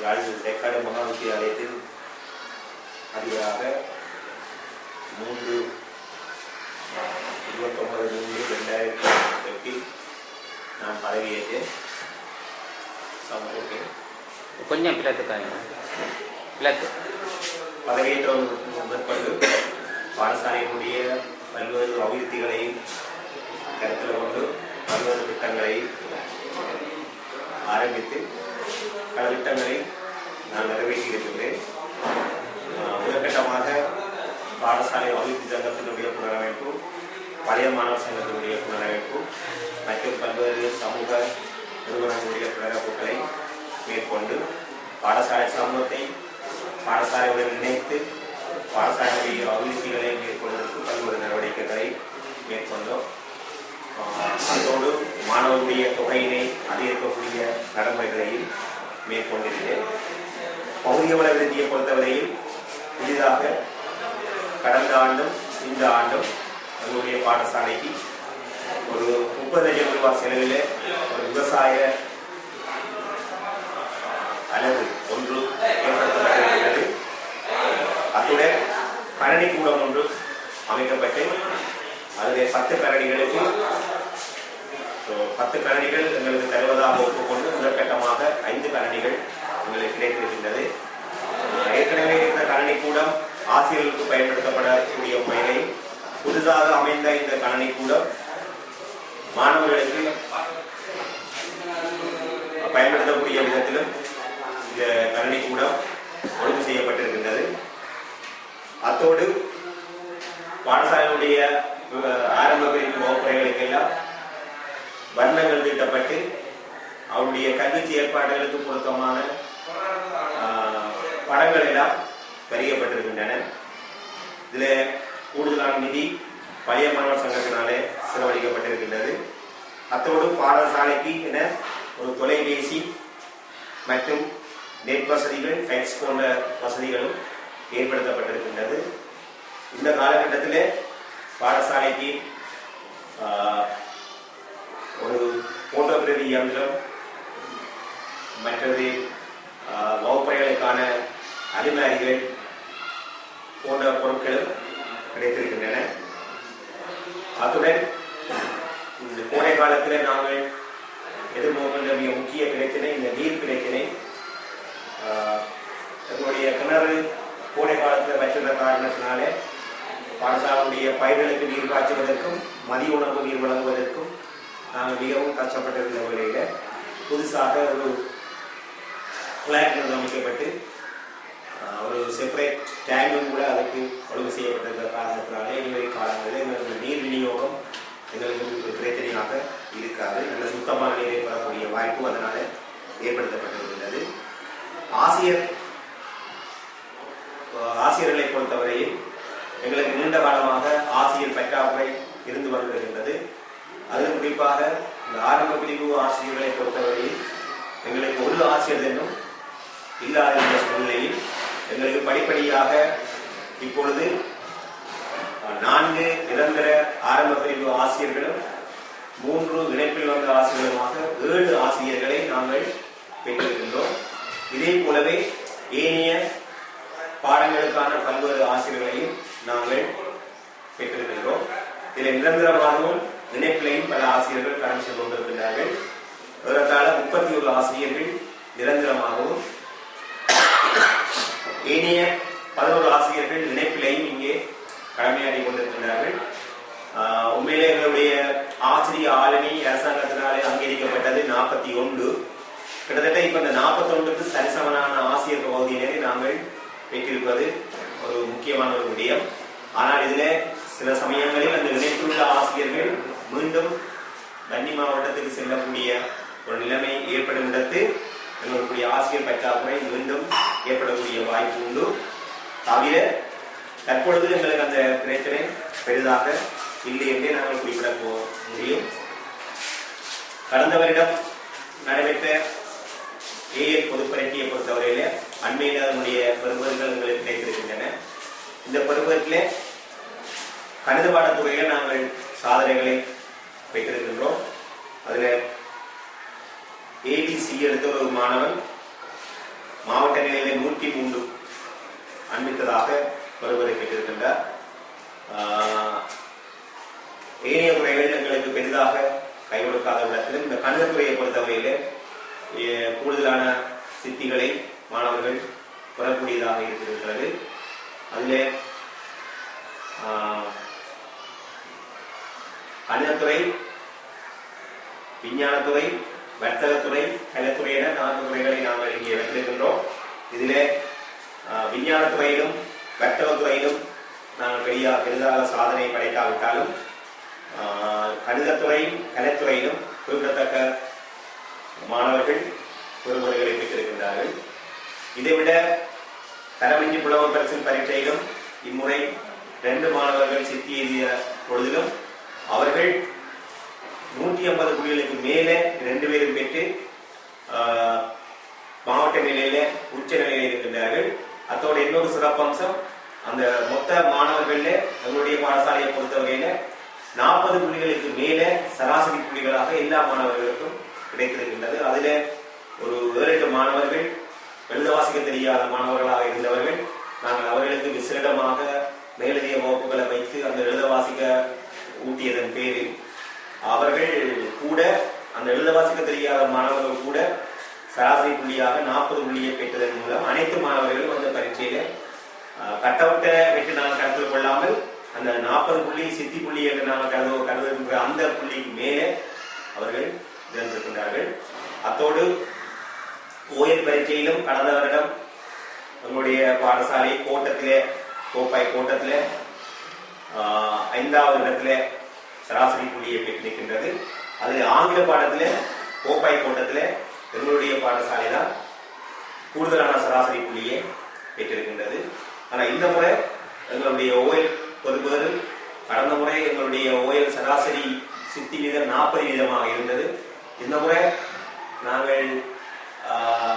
யாழ் தெற்காடு மகா வித்தியாலயத்தில் அதிபராக 29/3/2008 நான் பதவியேற்றேன். கொஞ்சம் பதவியேற்ற முதற்கொண்டு பாடசாலையினுடைய பல்வேறு அபிவிருத்திகளையும் கருத்தில் கொண்டு பல்வேறு திட்டங்களை ஆரம்பித்து பல திட்டங்களை நான் நிறைவேற்றியிருக்கின்றேன். முதற்கட்டமாக பாடசாலை அபிவிருத்தி சங்கத்தினுடைய புனரமைப்பு, பழைய மாணவர் சங்கத்தினுடைய புனரமைப்பு மற்றும் பல்வேறு சமூக நிறுவனங்களுடைய புனரமைப்புகளை மேற்கொண்டு பாடசாலை சமூகத்தை பாடசாலையுடன் இணைத்து பாடசாலையுடைய அபிவிருத்திகளை மேற்கொள்வதற்கு பல்வேறு நடவடிக்கைகளை மேற்கொண்டோம். அதோடு மாணவர்களுடைய தொகையினை அதிகரிக்கக்கூடிய நடைமுறைகளையும் மேற்கொண்டிருக்கிறேன். பகுதிய வள விருத்தியை பொறுத்தவரையில் புதிதாக கடந்த ஆண்டும் இந்த ஆண்டும் எங்களுடைய பாடசாலைக்கு ஒரு 30 லட்சம் ரூபாய் செலவில் ஒரு விவசாய அளவு ஒன்று ஏற்படுத்தப்பட்டிருக்கிறது. அத்துடன் கணனி கூடம் ஒன்று அமைக்கப்பட்டு அதில் 10 கரடிகளுக்கு 10 கரடிகள் எங்களுக்கு தருவதாக ஒப்புக்கொண்டு முதற்கட்டமாக 5 கரடிகள் எங்களுக்கு கிடைத்திருக்கின்றது. ஏற்கனவே இருந்த கணனி கூடம் ஆசிரியர்களுக்கு பயன்படுத்தப்படக்கூடிய முறையை புதிதாக அமைந்த இந்த கணனி கூடம் மாணவர்களுக்கு பயன்படுத்தக்கூடிய விதத்திலும் இந்த கணனி கூடம் ஒழுங்கு செய்யப்பட்டிருக்கின்றது. அத்தோடு பாடசாலையுடைய ஆரம்ப பிரிவு வகுப்பறைகளுக்கெல்லாம் வர்ணங்கள் தீட்டப்பட்டு அவருடைய கல்வி செயற்பாடுகளுக்கு பொருத்தமான படங்கள் எல்லாம் வரையப்பட்டிருக்கின்றன. இதில் கூடுதலான நிதி பழைய மாணவர் சங்கத்தினாலே செலவழிக்கப்பட்டிருக்கின்றது. அத்தோடு பாடசாலைக்கு என ஒரு தொலைபேசி மற்றும் நெட் வசதிகள், ஃபேக்ஸ் போன்ற வசதிகளும் ஏற்படுத்தப்பட்டிருக்கின்றது. இந்த காலகட்டத்தில் பாடசாலைக்கு ஒரு போட்டோகிராஃபி இயந்திரம், மற்றது வகுப்பறைகளுக்கான அலுமாரிகள் போன்ற பொருட்களும் கிடைத்திருக்கின்றன. அத்துடன் இந்த கோடை காலத்தில் நாங்கள் எதிர்நோக்கின்ற மிக முக்கிய பிரச்சனை இந்த நீர் பிரச்சனை. எங்களுடைய கிணறு கோடை காலத்தில் வச்சிருந்த காரணத்தினாலே பாடசாலையுடைய பயிர்களுக்கு நீர் காய்ச்சுவதற்கும் மதிய உணவு நீர் வழங்குவதற்கும் நாங்கள் மிகவும் கஷ்டப்பட்டிருந்த வேளையில் புதுசாக ஒரு ஃபிளாட் அமைக்கப்பட்டு ஒரு செப்பரேட் டேங்கும் கூட அதுக்கு ஒழுங்கு செய்யப்பட்டிருந்த காரணத்தினாலே இனிவரை காலங்களில் எங்களுக்கு நீர் விநியோகம் எங்களுக்கு ஒரு பிரச்சனையாக இருக்காது. நல்ல சுத்தமான நீரை பெறக்கூடிய வாய்ப்பு அதனால் ஏற்படுத்தப்பட்டிருக்கின்றது. ஆசிரியர்களை பொறுத்தவரையில் எங்களுக்கு நீண்ட காலமாக ஆசிரியர் பற்றாக்குறை இருந்து வருகின்றது. அதில் குறிப்பாக இந்த ஆரம்ப பிரிவு ஆசிரியர்களை பொறுத்தவரையில் எங்களுக்கு ஒரு ஆசிரியர் என்னும் இல்லாத சூழ்நிலையில் எங்களுக்கு படிப்படியாக இப்பொழுது 4 நிரந்தர ஆரம்ப பிரிவு ஆசிரியர்களும் 3 இணைப்பில் வந்த ஆசிரியர்களுமாக 7 ஆசிரியர்களை நாங்கள் பெற்றிருக்கின்றோம். இதே போலவே ஏனைய பாடங்களுக்கான பல்வேறு ஆசிரியர்களையும் நாங்கள் பெற்றிருக்கின்றோம். இதில் நிரந்தரமாகவும் இணைப்பிலையும் பல ஆசிரியர்கள் கடந்து சென்று கொண்டிருக்கின்றார்கள். ஏறத்தாழ 31 ஆசிரியர்கள் நிரந்தரமாகவும் ஏனைய 11 ஆசிரியர்கள் இணைப்பிலையும் இங்கே கடமையாடி கொண்டிருக்கின்றார்கள். உண்மையிலே எங்களுடைய ஆசிரிய ஆளுமை அரசாங்கத்தினாலே அங்கீகரிக்கப்பட்டது 41. கிட்டத்தட்ட இப்ப இந்த 41க்கு சரிசமனான ஆசிரியர் பகுதியினரை நாங்கள் பெற்றிருப்பது ஒரு முக்கியமான ஒரு விடயம். ஆனால் இதுல சில சமயங்களில் அந்த இணைப்புள்ள ஆசிரியர்கள் மீண்டும் வன்னி மாவட்டத்துக்கு செல்லக்கூடிய ஒரு நிலைமை ஏற்படும் இடத்து எங்களுடைய ஆசிரியர் பற்றாக்குறை மீண்டும் ஏற்படக்கூடிய வாய்ப்பு உண்டு. தவிர தற்பொழுது எங்களுக்கு அந்த பிரச்சனை பெரிதாக இல்லை என்றே நாங்கள் குறிப்பிட முடியும். கடந்த வருடம் நடைபெற்ற ஏஎல் பொதுப்பரீட்சையை பொறுத்தவரையில அண்மையில் அதனுடைய பெறுபவர்கள் எங்களுக்கு கிடைத்திருக்கின்றன. இந்த பெறுபவர்களே கணித பாடத்துறையில நாங்கள் சாதனைகளை பெற்றிருக்கின்றோம். அதுல ABC எடுத்த ஒரு மாணவன் மாவட்ட நிலையிலே 103 அண்மித்ததாக ஒருவரை பெற்றிருக்கின்றார். ஏனைய துறைகள் எங்களுக்கு பெரிதாக கை கொடுக்காத இடத்திலும் இந்த கணிதத்துறையை பொறுத்தவரையிலே கூடுதலான சித்திகளை மாணவர்கள் பெறக்கூடியதாக இருக்கிறது. அதிலே கணிதத்துறை, விஞ்ஞானத்துறை, வர்த்தகத்துறை, கலைத்துறை என 4 துறைகளை நாங்கள் இங்கே வைத்திருக்கின்றோம். இதிலே விஞ்ஞானத்துறையிலும் வர்த்தகத்துறையிலும் நாங்கள் பெரிதாக சாதனை படைக்காவிட்டாலும் கணிதத்துறையும் கலைத்துறையிலும் குறிப்பிடத்தக்க மாணவர்கள் பெறுபவர்களை பெற்றிருக்கின்றார்கள். இதைவிட தரமின்றி புலவர் பரிசில் பரீட்சையிலும் இம்முறை 2 மாணவர்கள் சித்தி எழுதிய பொழுதிலும் அவர்கள் 150 புள்ளிகளுக்கு மேலே 2 பேரும் பெற்று மாவட்ட நிலையில உச்ச நிலையில் இருக்கின்றார்கள். அத்தோடு இன்னொரு சிறப்பம்சம், அந்த மொத்த மாணவர்கள எங்களுடைய பாடசாலையை பொறுத்தவரையில 40 புள்ளிகளுக்கு மேலே சராசரி புள்ளிகளாக எல்லா மாணவர்களுக்கும் கிடைத்திருக்கின்றது. அதில ஒரு 7-8 மாணவர்கள் எழுத வாசிக்க தெரியாத மாணவர்களாக இருந்தவர்கள் நாங்கள் அவர்களுக்கு விசேடமாக மேலதிக வகுப்புகளை வைத்து அந்த எழுத வாசிக்க ஊட்டியதன் பேரில் அவர்கள் கூட அந்த எழுத வாசிக்க தெரியாத மாணவர்கள் கூட சராசரி புள்ளியாக 40 புள்ளியை பெற்றதன் மூலம் அனைத்து மாணவர்களும் அந்த பரீட்சையில கட் அவுட்டை வெற்றி நாங்கள் கருத்தில் கொள்ளாமல் அந்த 40 புள்ளி சித்தி புள்ளி என்று நாங்கள் கருதுகின்ற அந்த புள்ளிக்கு மேலே அவர்கள் இருந்திருக்கின்றார்கள். அத்தோடு ஓயல் பரீட்சையிலும் கடந்த வருடம் எங்களுடைய பாடசாலை கோட்டத்திலே கோப்பாய் கோட்டத்திலே 5வது இடத்திலே சராசரி புள்ளியை பெற்றிருக்கின்றது. அதில் ஆங்கில பாடத்திலே கோப்பாய் கோட்டத்திலே எங்களுடைய பாடசாலை தான் கூடுதலான சராசரி புள்ளியை பெற்றிருக்கின்றது. ஆனால் இந்த முறை எங்களுடைய ஓயல் பொறுப்பது கடந்த முறை எங்களுடைய ஓயல் சராசரி சித்தி வீதம் 40% இருந்தது. இந்த முறை நாங்கள்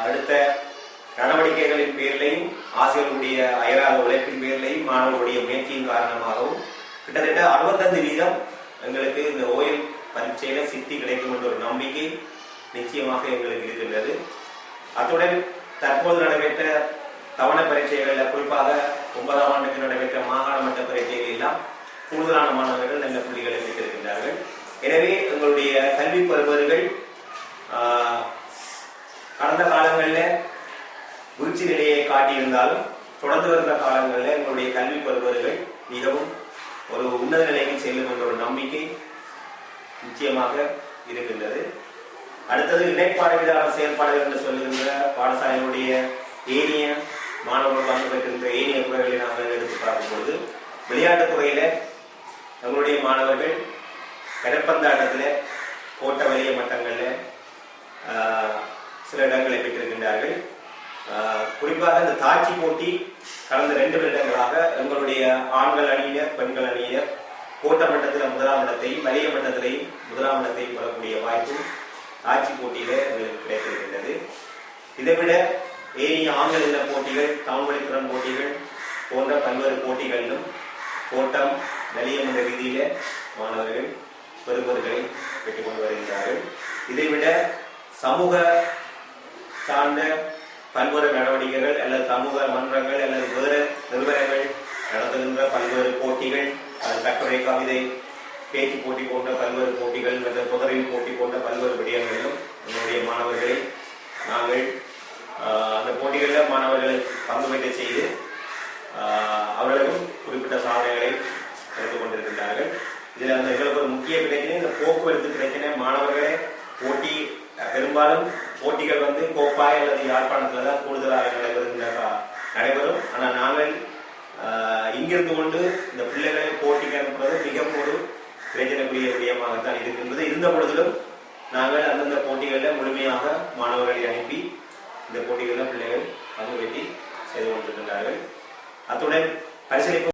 அடுத்த நடவடிக்கைகளின் பேரிலையும் ஆசிரியர்களுடைய அயராத உழைப்பின் பேரிலையும் மாணவர்களுடைய முயற்சியின் காரணமாகவும் கிட்டத்தட்ட 65% எங்களுக்கு இந்த ஓயல் பரீட்சையில சித்தி கிடைக்கும் என்ற ஒரு நம்பிக்கை நிச்சயமாக எங்களுக்கு இருக்கின்றது. அத்துடன் தற்போது நடைபெற்ற தவணை பரீட்சைகளில் குறிப்பாக 9ஆம் ஆண்டுக்கு நடைபெற்ற மாகாண மட்ட பரீட்சைகள் எல்லாம் கூடுதலான மாணவர்கள் நல்ல புள்ளிகளை பெற்றிருக்கின்றார்கள். எனவே எங்களுடைய கல்வி பருவர்கள் கடந்த காலங்களில் வீழ்ச்சி நிலையை காட்டியிருந்தாலும் தொடர்ந்து வருகிற காலங்களில் எங்களுடைய கல்வி பருவர்கள் மிகவும் ஒரு உன்னத நிலைக்கு செல்லும் என்ற ஒரு நம்பிக்கை நிச்சயமாக இருக்கின்றது. அடுத்தது இணைப்பாடுகளான செயல்பாடுகள் என்று சொல்லுகின்ற பாடசாலையினுடைய ஏனைய மாணவர்கள் பங்கு பெற்றிருக்கிற ஏனைய துறைகளை நாங்கள் எடுத்து பார்க்கும் பொழுது விளையாட்டுத் துறையில எங்களுடைய மாணவர்கள் கடற்பந்தாட்டத்தில் கோட்ட வலிய மட்டங்களில் சில இடங்களை பெற்றிருக்கின்றார்கள். குறிப்பாக இந்த தாட்சி போட்டி கடந்த 2 வருடங்களாக எங்களுடைய ஆண்கள் அணியினர் பெண்கள் அணியினர் கோட்ட மட்டத்தில் 1ஆம் இடத்தையும் வலிய மட்டத்திலையும் 1ஆம் இடத்தையும் பெறக்கூடிய வாய்ப்பு தாட்சி போட்டியில எங்களுக்கு கிடைத்திருக்கின்றது. இதைவிட ஏனைய ஆங்கில போட்டிகள், தமிழ்மொழி திறன் போட்டிகள் போன்ற பல்வேறு போட்டிகளிலும் கோட்டம் வலியம் என்ற ரீதியில மாணவர்கள் பெறுபவர்களை பெற்றுக் கொண்டு வருகின்றார்கள். இதைவிட சமூக சார்ந்த பல்வேறு நடவடிக்கைகள் அல்லது சமூக மன்றங்கள் அல்லது வேறு நிறுவனங்கள் நடத்துகின்ற பல்வேறு போட்டிகள், கட்டுரை, கவிதை, பேச்சு போட்டி போன்ற பல்வேறு போட்டிகள் மற்றும் புதறில் போட்டி போன்ற பல்வேறு விடயங்களிலும் என்னுடைய மாணவர்களை நாங்கள் அந்த போட்டிகளில் மாணவர்களை பங்கு பெற்ற செய்து அவர்களும் குறிப்பிட்ட சாதனைகளை எடுத்துக் கொண்டிருக்கின்றார்கள். இதில் அந்த எங்களுக்கு ஒரு முக்கிய பிரச்சனை இந்த போக்குவரத்து பிரச்சனை. மாணவர்களே போட்டி பெரும்பாலும் போட்டிகள் கோப்பாய் அல்லது யாழ்ப்பாணத்தில் தான் கூடுதலாக நடைபெறும். ஆனால் நாங்கள் இங்கிருந்து கொண்டு இந்த பிள்ளைகளை போட்டிக்கு அனுப்புவது மிகவும் ஒரு பிரச்சனைக்குரிய விடயமாகத்தான் இருக்கின்றது. இருந்த பொழுதிலும் நாங்கள் அந்தந்த போட்டிகளில் முழுமையாக மாணவர்களை அனுப்பி இந்த போட்டிகளில் பிள்ளைகள் பங்கு பெற்றி செய்து கொண்டிருக்கின்றார்கள். அத்துடன் பரிசீலிப்பு